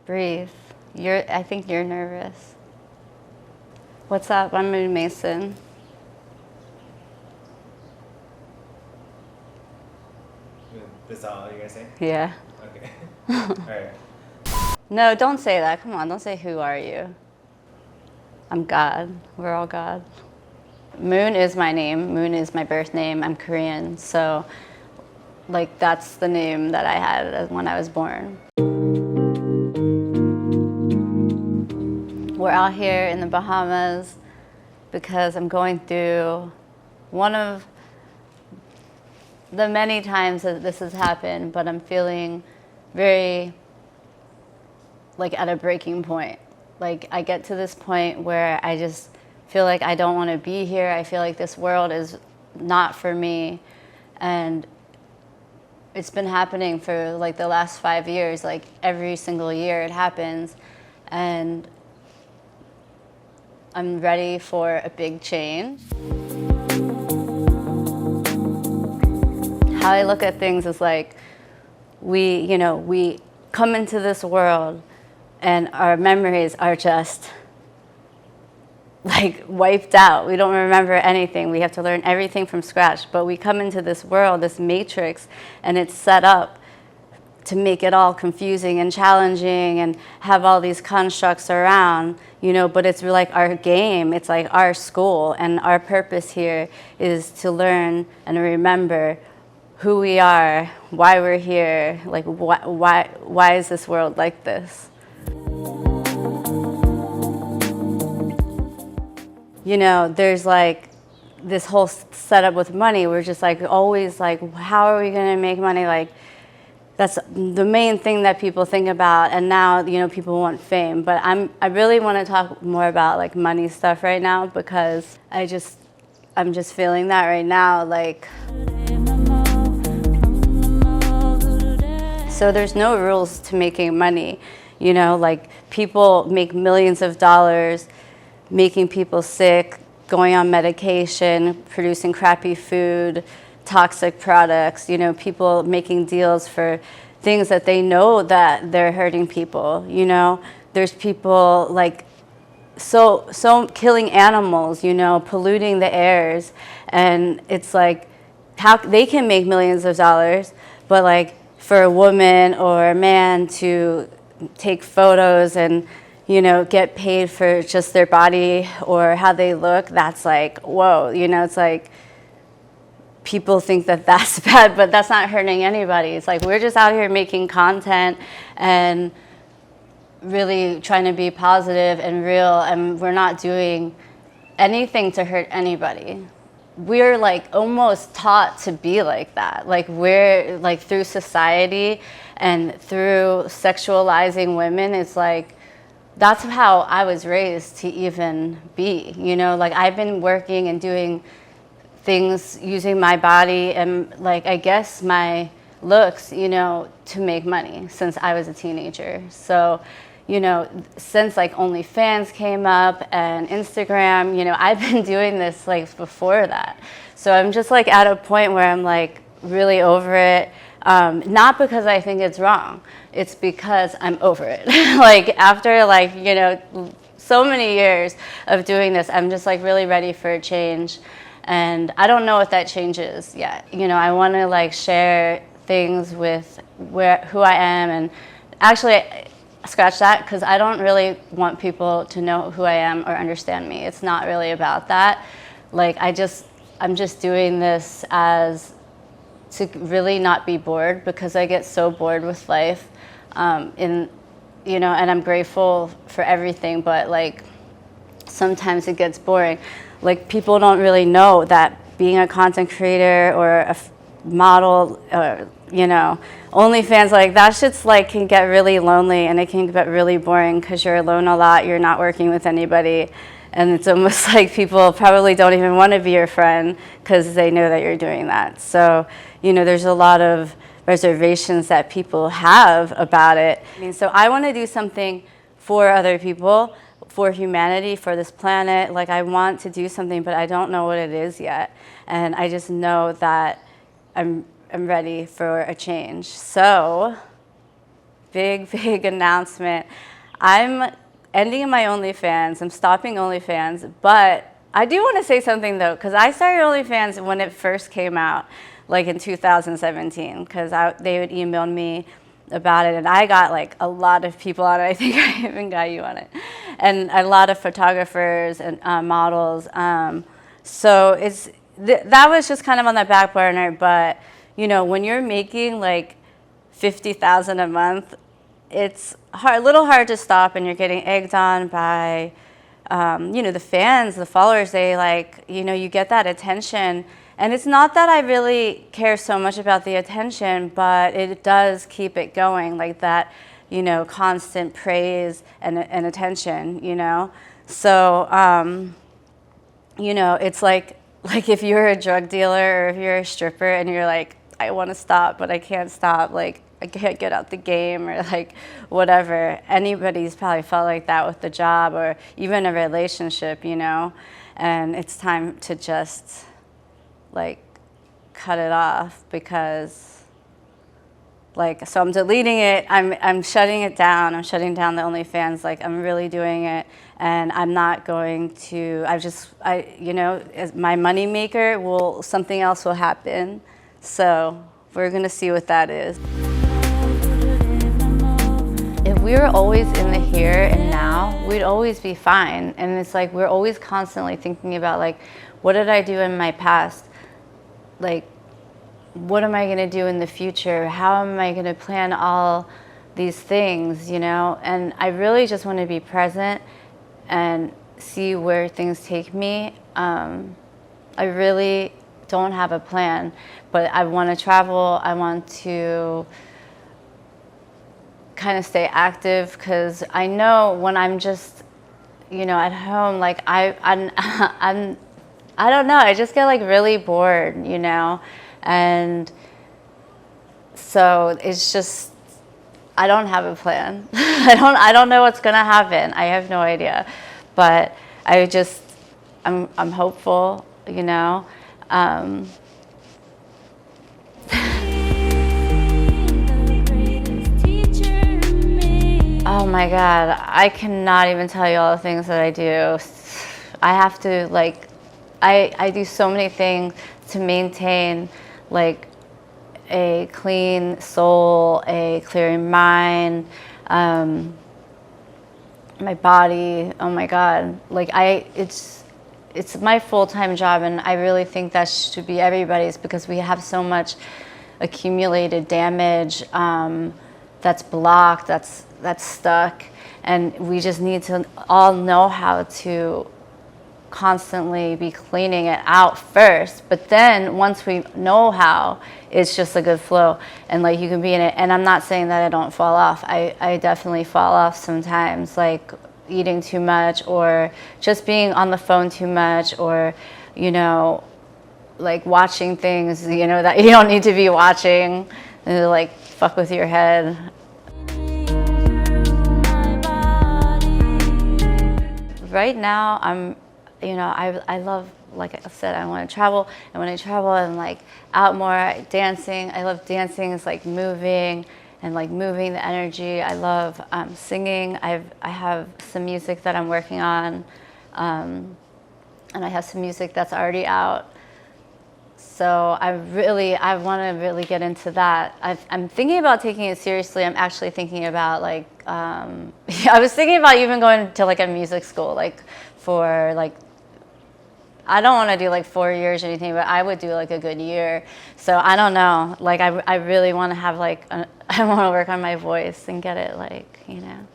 Breathe. I think you're nervous. What's up? I'm in Maison. That's all you're gonna say? Yeah. Okay. Alright. No, don't say that. Come on, don't say who are you. I'm God. We're all God. Moon is my name. Moon is my birth name. I'm Korean, so like that's the name that I had when I was born. We're out here in the Bahamas because I'm going through one of the many times that this has happened, but I'm feeling very like at a breaking point. Like I get to this point where I just feel like I don't want to be here. I feel like this world is not for me. And it's been happening for like the last 5 years, like every single year it happens. And I'm ready for a big change. How I look at things is like we come into this world and our memories are just like wiped out. We don't remember anything. We have to learn everything from scratch. But we come into this world, this matrix, and it's set up to make it all confusing and challenging and have all these constructs around, but it's like our game, it's like our school, and our purpose here is to learn and remember who we are, why we're here, like why is this world like this? There's like this whole setup with money. We're just like always like, how are we gonna make money? Like that's the main thing that people think about. And now, people want fame. But I really want to talk more about like money stuff right now because I'm just feeling that right now. Like, so there's no rules to making money. Like people make millions of dollars making people sick, going on medication, producing crappy food, toxic products, people making deals for things that they know that they're hurting people, There's people like so killing animals, polluting the airs, and it's like how they can make millions of dollars, but like for a woman or a man to take photos and get paid for just their body or how they look, that's like, whoa, it's like people think that that's bad, but that's not hurting anybody. It's like we're just out here making content and really trying to be positive and real, and we're not doing anything to hurt anybody. We're like almost taught to be like that. Like we're like through society and through sexualizing women, it's like that's how I was raised to even be, like I've been working and doing things using my body and like I guess my looks, to make money since I was a teenager. So, since like OnlyFans came up and Instagram, I've been doing this like before that. So I'm just like at a point where I'm like really over it. Not because I think it's wrong, it's because I'm over it. Like after like, so many years of doing this, I'm just like really ready for a change. And I don't know what that change is yet. I want to like share things with who I am, and actually scratch that because I don't really want people to know who I am or understand me. It's not really about that. Like I'm just doing this as to really not be bored because I get so bored with life, and I'm grateful for everything, but like sometimes it gets boring. Like people don't really know that being a content creator or a model or OnlyFans, like that shit's like can get really lonely and it can get really boring because you're alone a lot, you're not working with anybody, and it's almost like people probably don't even want to be your friend because they know that you're doing that. So there's a lot of reservations that people have about it. So I want to do something for other people, for humanity, for this planet. Like I want to do something, but I don't know what it is yet. And I just know that I'm ready for a change. So big announcement. I'm ending my OnlyFans. I'm stopping OnlyFans, but I do want to say something though, because I started OnlyFans when it first came out, like in 2017, because they would email me about it, and I got like a lot of people on it. I think I even got you on it, and a lot of photographers and models. So that was just kind of on the back burner. But you know, when you're making like $50,000 a month, it's a little hard to stop, and you're getting egged on by, you know, the fans, the followers. They like, you know, you get that attention. And it's not that I really care so much about the attention, but it does keep it going, like that, you know, constant praise and attention, you know. So, you know, it's like if you're a drug dealer or if you're a stripper and you're like, I want to stop, but I can't stop, like I can't get out the game or like whatever. Anybody's probably felt like that with the job or even a relationship, you know. And it's time to just like cut it off, because like, so I'm deleting it, I'm shutting it down, I'm shutting down the OnlyFans, like I'm really doing it, and I'm not going to, you know, as my money maker something else will happen, so we're gonna see what that is. If we were always in the here and now, we'd always be fine, and it's like we're always constantly thinking about like, what did I do in my past? Like, what am I going to do in the future? How am I going to plan all these things, you know? And I really just want to be present and see where things take me. I really don't have a plan, but I want to travel. I want to kind of stay active, because I know when I'm just, you know, at home, like I don't know, I just get like really bored, you know, and so it's just, I don't have a plan. I don't know what's gonna happen. I have no idea, but I'm hopeful, you know. Oh my God, I cannot even tell you all the things that I do. I have to like, I do so many things to maintain like a clean soul, a clear mind, my body. Oh my God, like it's my full-time job, and I really think that should be everybody's, because we have so much accumulated damage that's blocked, that's stuck, and we just need to all know how to constantly be cleaning it out first. But then once we know how, it's just a good flow, and like you can be in it. And I'm not saying that I don't fall off. I definitely fall off sometimes, like eating too much, or just being on the phone too much, or, you know, like watching things, you know, that you don't need to be watching, and like fuck with your head. Right now, you know, I love, like I said, I want to travel. And when I travel, I'm like out more dancing. I love dancing. It's like moving and like moving the energy. I love singing. I have some music that I'm working on, and I have some music that's already out. So I want to really get into that. I'm thinking about taking it seriously. I'm actually thinking about like, I was thinking about even going to like a music school, like for like, I don't want to do like 4 years or anything, but I would do like a good year. So I don't know, like I really want to have like, I want to work on my voice and get it like, you know.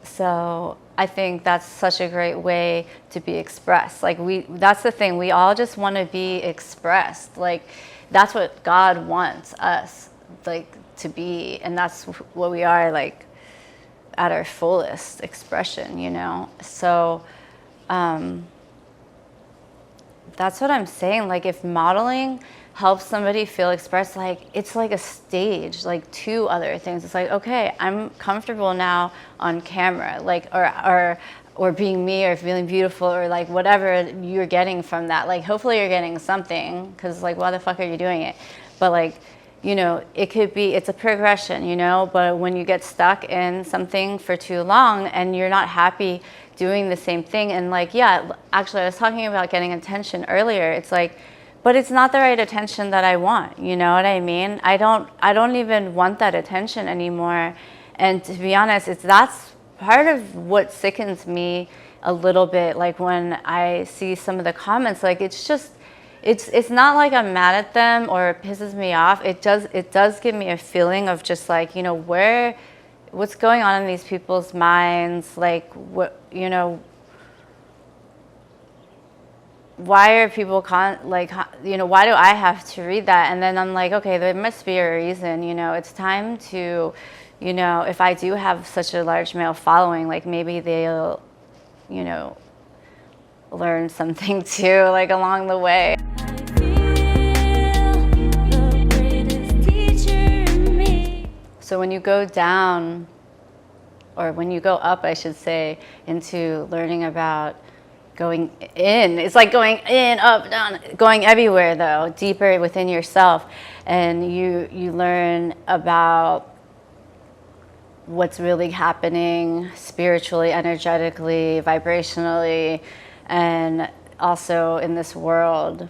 So I think that's such a great way to be expressed. Like that's the thing, we all just want to be expressed. Like that's what God wants us like to be, and that's what we are, like at our fullest expression, you know. So that's what I'm saying. Like if modeling helps somebody feel expressed, like it's like a stage, like to other things. It's like, okay, I'm comfortable now on camera, like or being me, or feeling beautiful, or like whatever you're getting from that. Like hopefully you're getting something, because like why the fuck are you doing it? But like, it could be, it's a progression, but when you get stuck in something for too long and you're not happy doing the same thing, and actually I was talking about getting attention earlier. It's like, but it's not the right attention that I want. You know what I mean? I don't even want that attention anymore. And to be honest, that's part of what sickens me a little bit. Like when I see some of the comments, like it's not like I'm mad at them or it pisses me off. It does give me a feeling of just like, what's going on in these people's minds? Like why are people why do I have to read that? And then I'm like, okay, there must be a reason. It's time to, if I do have such a large male following, like maybe they'll, learn something too, like along the way. So when you go down, or when you go up, I should say, into learning about going in, it's like going in, up, down, going everywhere though, deeper within yourself. And you learn about what's really happening spiritually, energetically, vibrationally, and also in this world.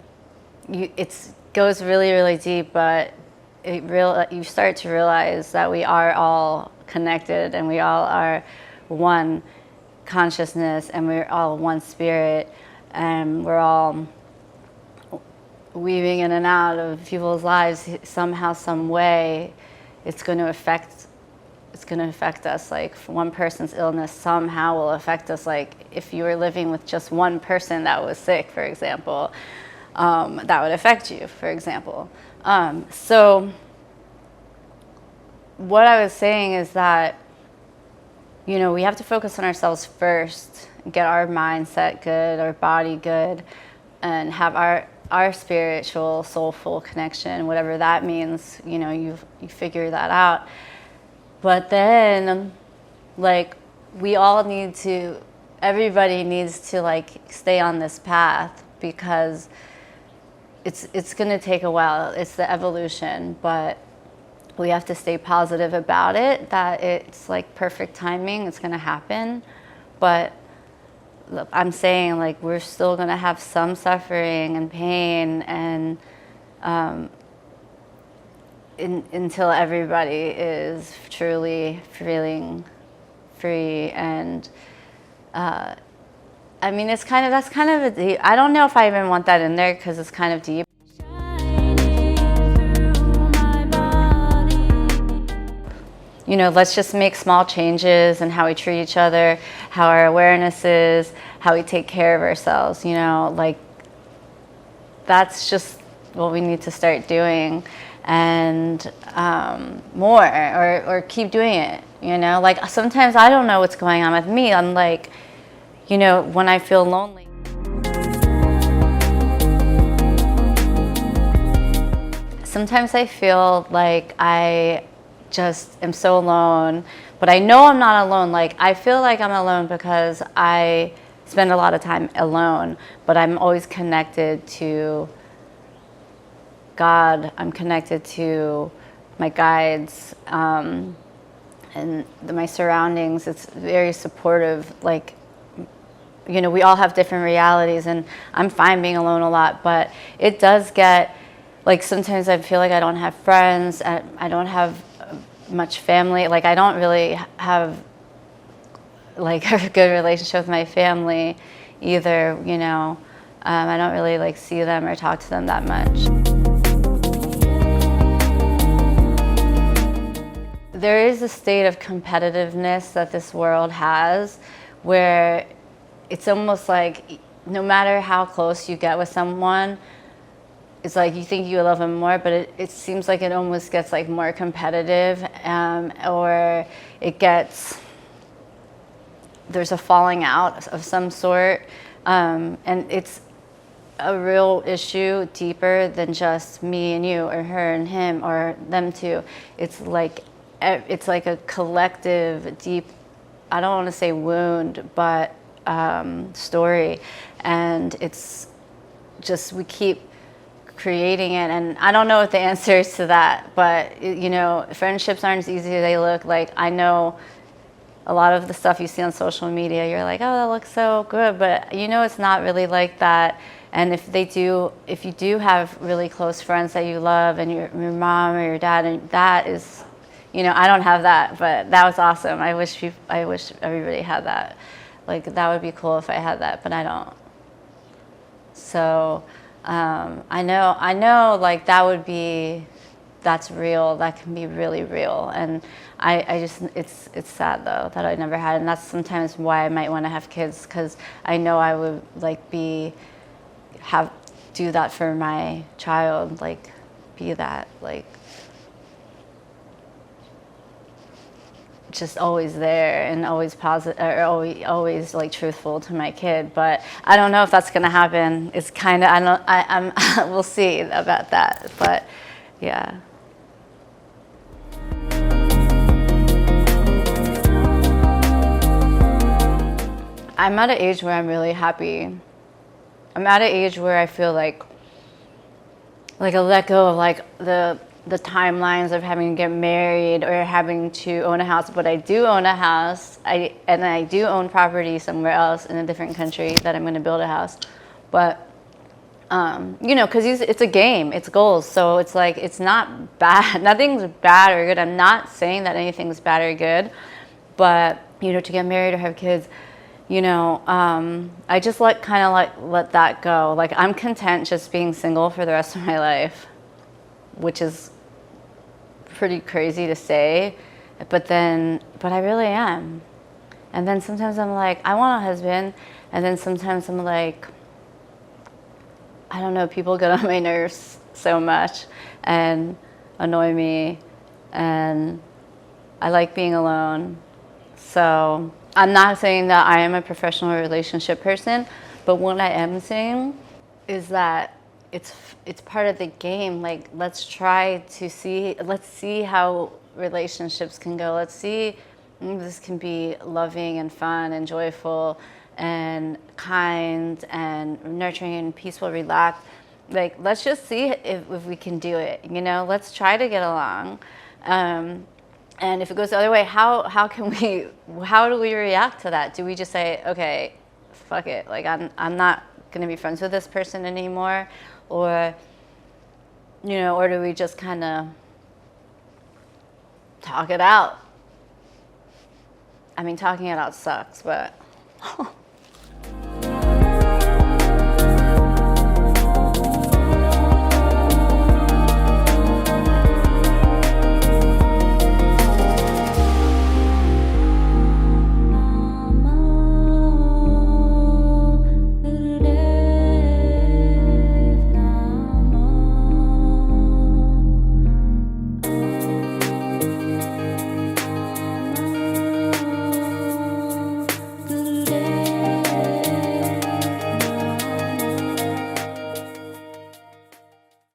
It goes really, really deep, but you start to realize that we are all connected and we all are one consciousness and we're all one spirit, and we're all weaving in and out of people's lives somehow, some way. It's going to affect us. Like one person's illness somehow will affect us. Like if you were living with just one person that was sick, for example, that would affect you, for example. So what I was saying is that, we have to focus on ourselves first, get our mindset good, our body good, and have our spiritual, soulful connection, whatever that means. You figure that out. But then, everybody needs to stay on this path, because it's going to take a while. It's the evolution, but we have to stay positive about it, that it's perfect timing, it's going to happen. But I'm saying we're still going to have some suffering and pain, and until everybody is truly feeling free. And that's kind of a deep, I don't know if I even want that in there because it's kind of deep. Let's just make small changes in how we treat each other, how our awareness is, how we take care of ourselves, that's just what we need to start doing, and more, or keep doing it, sometimes I don't know what's going on with me. I'm when I feel lonely. Sometimes I feel like I just am so alone, but I know I'm not alone. I feel like I'm alone because I spend a lot of time alone, but I'm always connected to God. I'm connected to my guides, and my surroundings. It's very supportive. We all have different realities, and I'm fine being alone a lot, but it does get, sometimes I feel like I don't have friends, I don't have much family. I don't really have a good relationship with my family either, I don't really see them or talk to them that much. There is a state of competitiveness that this world has, where it's almost like no matter how close you get with someone, it's you think you love them more, but it seems like it almost gets more competitive, or there's a falling out of some sort, and it's a real issue deeper than just me and you, or her and him, or them two. It's like a collective, deep, I don't want to say wound, but story, and it's just, we keep creating it. And I don't know what the answer is to that, but you know, friendships aren't as easy as they look. Like, I know a lot of the stuff you see on social media, you're like, oh, that looks so good, but you know, it's not really like that. And if you do have really close friends that you love, and your mom or your dad, and that is, you know, I don't have that, but that was awesome. I wish everybody had that. Like, that would be cool if I had that, but I don't. So I know, like, that's real. That can be really real. And I just, it's sad though that I never had. And that's sometimes why I might want to have kids, because I know I would like do that for my child, like be that, like, just always there and always positive, or always like truthful to my kid. But I don't know if that's gonna happen. It's kind of, I'm we'll see about that. But yeah. I'm at an age where I'm really happy. I'm at an age where I feel like I let go of like the timelines of having to get married or having to own a house. But I do own a house. And I do own property somewhere else in a different country that I'm going to build a house. But you know, because it's a game, it's goals. So it's like, it's not bad. Nothing's bad or good. I'm not saying that anything's bad or good. But, you know, to get married or have kids, you know, I just let that go. Like, I'm content just being single for the rest of my life, which is pretty crazy to say, but I really am. And then sometimes I'm like, I want a husband. And then sometimes I'm like, I don't know, people get on my nerves so much and annoy me, and I like being alone. So I'm not saying that I am a professional relationship person, but what I am saying is that it's part of the game. Like, let's see how relationships can go. Let's see if this can be loving and fun and joyful and kind and nurturing and peaceful, relaxed. Like, let's just see if we can do it, you know? Let's try to get along. And if it goes the other way, how do we react to that? Do we just say, okay, fuck it, like, I'm not gonna be friends with this person anymore? Or, you know, or do we just kind of talk it out? I mean, talking it out sucks, but